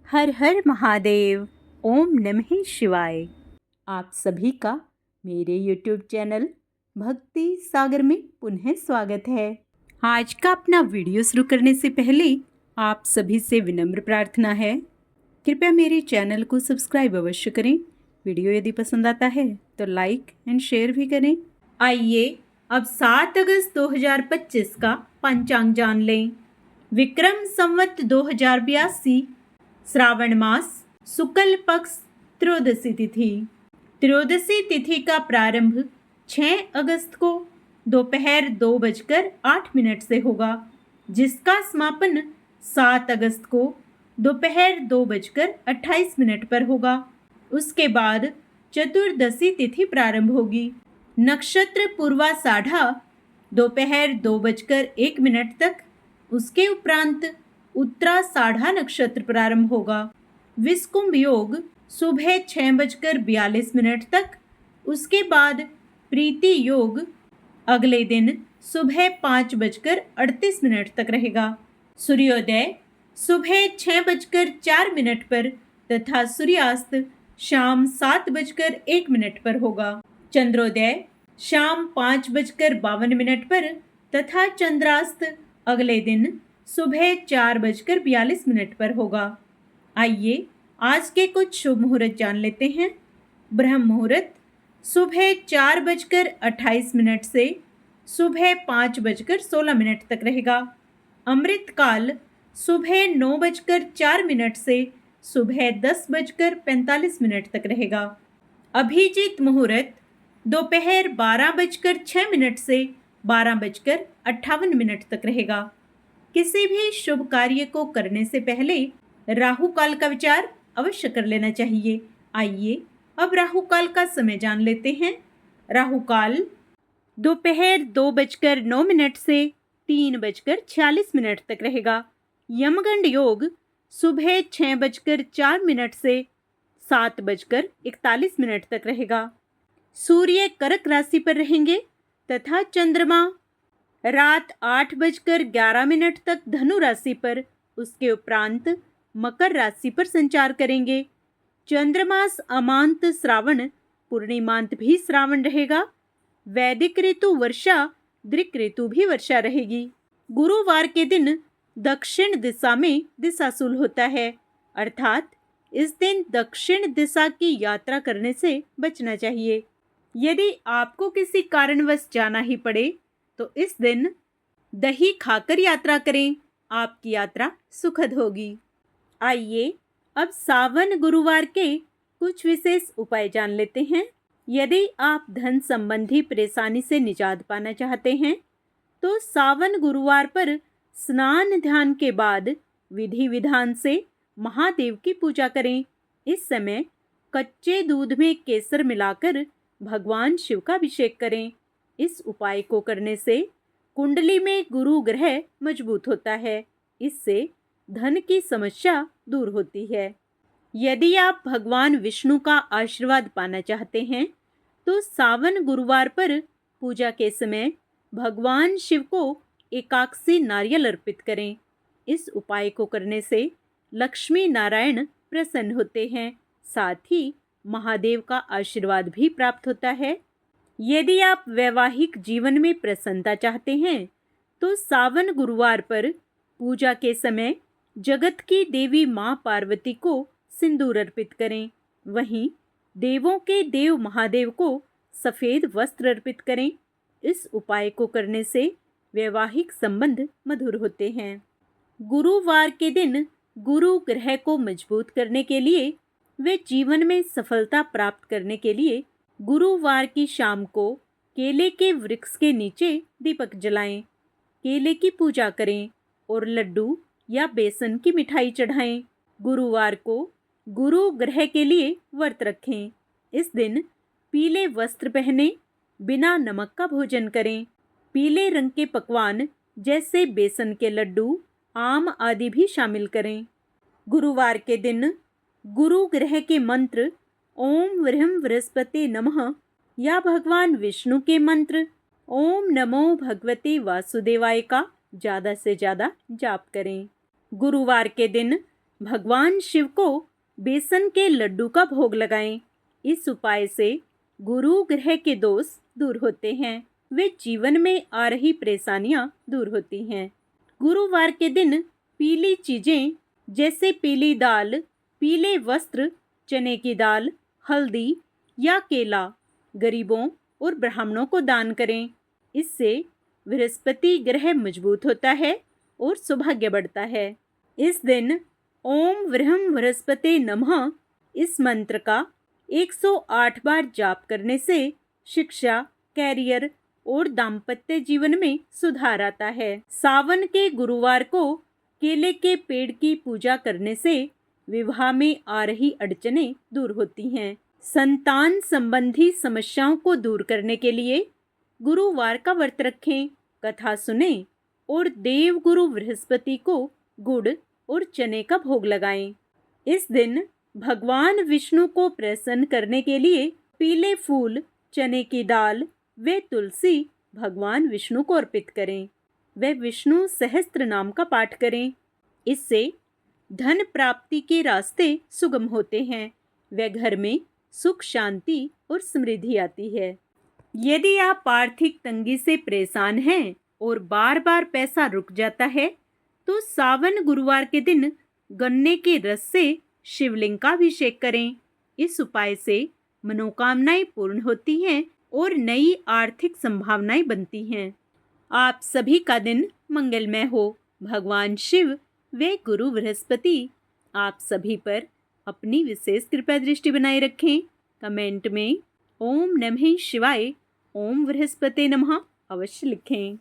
हर हर महादेव। ओम नमः शिवाय। आप सभी का मेरे YouTube चैनल भक्ति सागर में पुनः स्वागत है। आज का अपना वीडियो शुरू करने से पहले आप सभी से विनम्र प्रार्थना है, कृपया मेरे चैनल को सब्सक्राइब अवश्य करें। वीडियो यदि पसंद आता है तो लाइक एंड शेयर भी करें। आइए अब 7 अगस्त 2025 का पंचांग जान लें। विक्रम संवत 2082 श्रावण मास शुक्ल पक्ष त्रयोदशी तिथि। त्रयोदशी तिथि का प्रारंभ 6 अगस्त को दोपहर 2:08 से होगा, जिसका समापन 7 अगस्त को दोपहर 2:28 पर होगा। उसके बाद चतुर्दशी तिथि प्रारंभ होगी। नक्षत्र पूर्वाषाढ़ा दोपहर 2:01 तक, उसके उपरांत उत्तराषाढ़ा नक्षत्र प्रारंभ होगा। विषुकुंभ योग सुबह 6:42 तक, उसके बाद प्रीति योग अगले दिन सुबह 5:38 तक रहेगा। सूर्योदय सुबह 6:04 पर तथा सूर्यास्त शाम 7:01 पर होगा। चंद्रोदय शाम 5:52 पर तथा चंद्रास्त अगले दिन सुबह 4:42 पर होगा। आइए आज के कुछ शुभ मुहूर्त जान लेते हैं। ब्रह्म मुहूर्त सुबह 4:28 से सुबह 5:16 तक रहेगा। अमृत काल सुबह 9:04 से सुबह 10:45 तक रहेगा। अभिजीत मुहूर्त दोपहर 12:06 से 12:58 तक रहेगा। किसी भी शुभ कार्य को करने से पहले राहु काल का विचार अवश्य कर लेना चाहिए। आइए अब राहु काल का समय जान लेते हैं। राहु काल दोपहर 2:09 से 3:46 तक रहेगा। यमगंड योग सुबह 6:04 से 7:41 तक रहेगा। सूर्य कर्क राशि पर रहेंगे तथा चंद्रमा रात 8:11 तक धनु राशि पर, उसके उपरांत मकर राशि पर संचार करेंगे। चंद्रमास अमांत श्रावण, पूर्णिमांत भी श्रावण रहेगा। वैदिक ऋतु वर्षा, दृक ऋतु भी वर्षा रहेगी। गुरुवार के दिन दक्षिण दिशा में दिशाशूल होता है, अर्थात इस दिन दक्षिण दिशा की यात्रा करने से बचना चाहिए। यदि आपको किसी कारणवश जाना ही पड़े तो इस दिन दही खाकर यात्रा करें, आपकी यात्रा सुखद होगी। आइए अब सावन गुरुवार के कुछ विशेष उपाय जान लेते हैं। यदि आप धन संबंधी परेशानी से निजात पाना चाहते हैं तो सावन गुरुवार पर स्नान ध्यान के बाद विधि विधान से महादेव की पूजा करें। इस समय कच्चे दूध में केसर मिलाकर भगवान शिव का अभिषेक करें। इस उपाय को करने से कुंडली में गुरु ग्रह मजबूत होता है, इससे धन की समस्या दूर होती है। यदि आप भगवान विष्णु का आशीर्वाद पाना चाहते हैं तो सावन गुरुवार पर पूजा के समय भगवान शिव को एकादशी नारियल अर्पित करें। इस उपाय को करने से लक्ष्मी नारायण प्रसन्न होते हैं, साथ ही महादेव का आशीर्वाद भी प्राप्त होता है। यदि आप वैवाहिक जीवन में प्रसन्नता चाहते हैं तो सावन गुरुवार पर पूजा के समय जगत की देवी मां पार्वती को सिंदूर अर्पित करें। वहीं देवों के देव महादेव को सफेद वस्त्र अर्पित करें। इस उपाय को करने से वैवाहिक संबंध मधुर होते हैं। गुरुवार के दिन गुरु ग्रह को मजबूत करने के लिए वे जीवन में सफलता प्राप्त करने के लिए गुरुवार की शाम को केले के वृक्ष के नीचे दीपक जलाएं, केले की पूजा करें और लड्डू या बेसन की मिठाई चढ़ाएं। गुरुवार को गुरु ग्रह के लिए व्रत रखें। इस दिन पीले वस्त्र पहने, बिना नमक का भोजन करें। पीले रंग के पकवान जैसे बेसन के लड्डू, आम आदि भी शामिल करें। गुरुवार के दिन गुरु ग्रह के मंत्र ओम व्रीं बृहस्पति नमः या भगवान विष्णु के मंत्र ओम नमो भगवते वासुदेवाय का ज़्यादा से ज़्यादा जाप करें। गुरुवार के दिन भगवान शिव को बेसन के लड्डू का भोग लगाएं। इस उपाय से गुरु ग्रह के दोष दूर होते हैं, वे जीवन में आ रही परेशानियां दूर होती हैं। गुरुवार के दिन पीली चीजें जैसे पीली दाल, पीले वस्त्र, चने की दाल, हल्दी या केला गरीबों और ब्राह्मणों को दान करें। इससे बृहस्पति ग्रह मजबूत होता है और सौभाग्य बढ़ता है। इस दिन ओम व्रह्म बृहस्पते नमः इस मंत्र का 108 बार जाप करने से शिक्षा, कैरियर और दाम्पत्य जीवन में सुधार आता है। सावन के गुरुवार को केले के पेड़ की पूजा करने से विवाह में आ रही अड़चनें दूर होती हैं। संतान संबंधी समस्याओं को दूर करने के लिए गुरुवार का व्रत रखें, कथा सुनें और देव गुरु बृहस्पति को गुड़ और चने का भोग लगाएं। इस दिन भगवान विष्णु को प्रसन्न करने के लिए पीले फूल, चने की दाल व तुलसी भगवान विष्णु को अर्पित करें। वे विष्णु सहस्त्र नाम का पाठ करें। इससे धन प्राप्ति के रास्ते सुगम होते हैं। वे घर में सुख, शांति और समृद्धि आती है। यदि आप आर्थिक तंगी से परेशान हैं और बार बार पैसा रुक जाता है, तो सावन गुरुवार के दिन गन्ने के रस से शिवलिंग का अभिषेक करें। इस उपाय से मनोकामनाएं पूर्ण होती हैं और नई आर्थिक संभावनाएं बनती हैं। आप सभी का दिन मंगलमय हो। भगवान शिव व गुरु बृहस्पति आप सभी पर अपनी विशेष कृपा दृष्टि बनाए रखें। कमेंट में ओम नमः शिवाय, ओम बृहस्पते नमः अवश्य लिखें।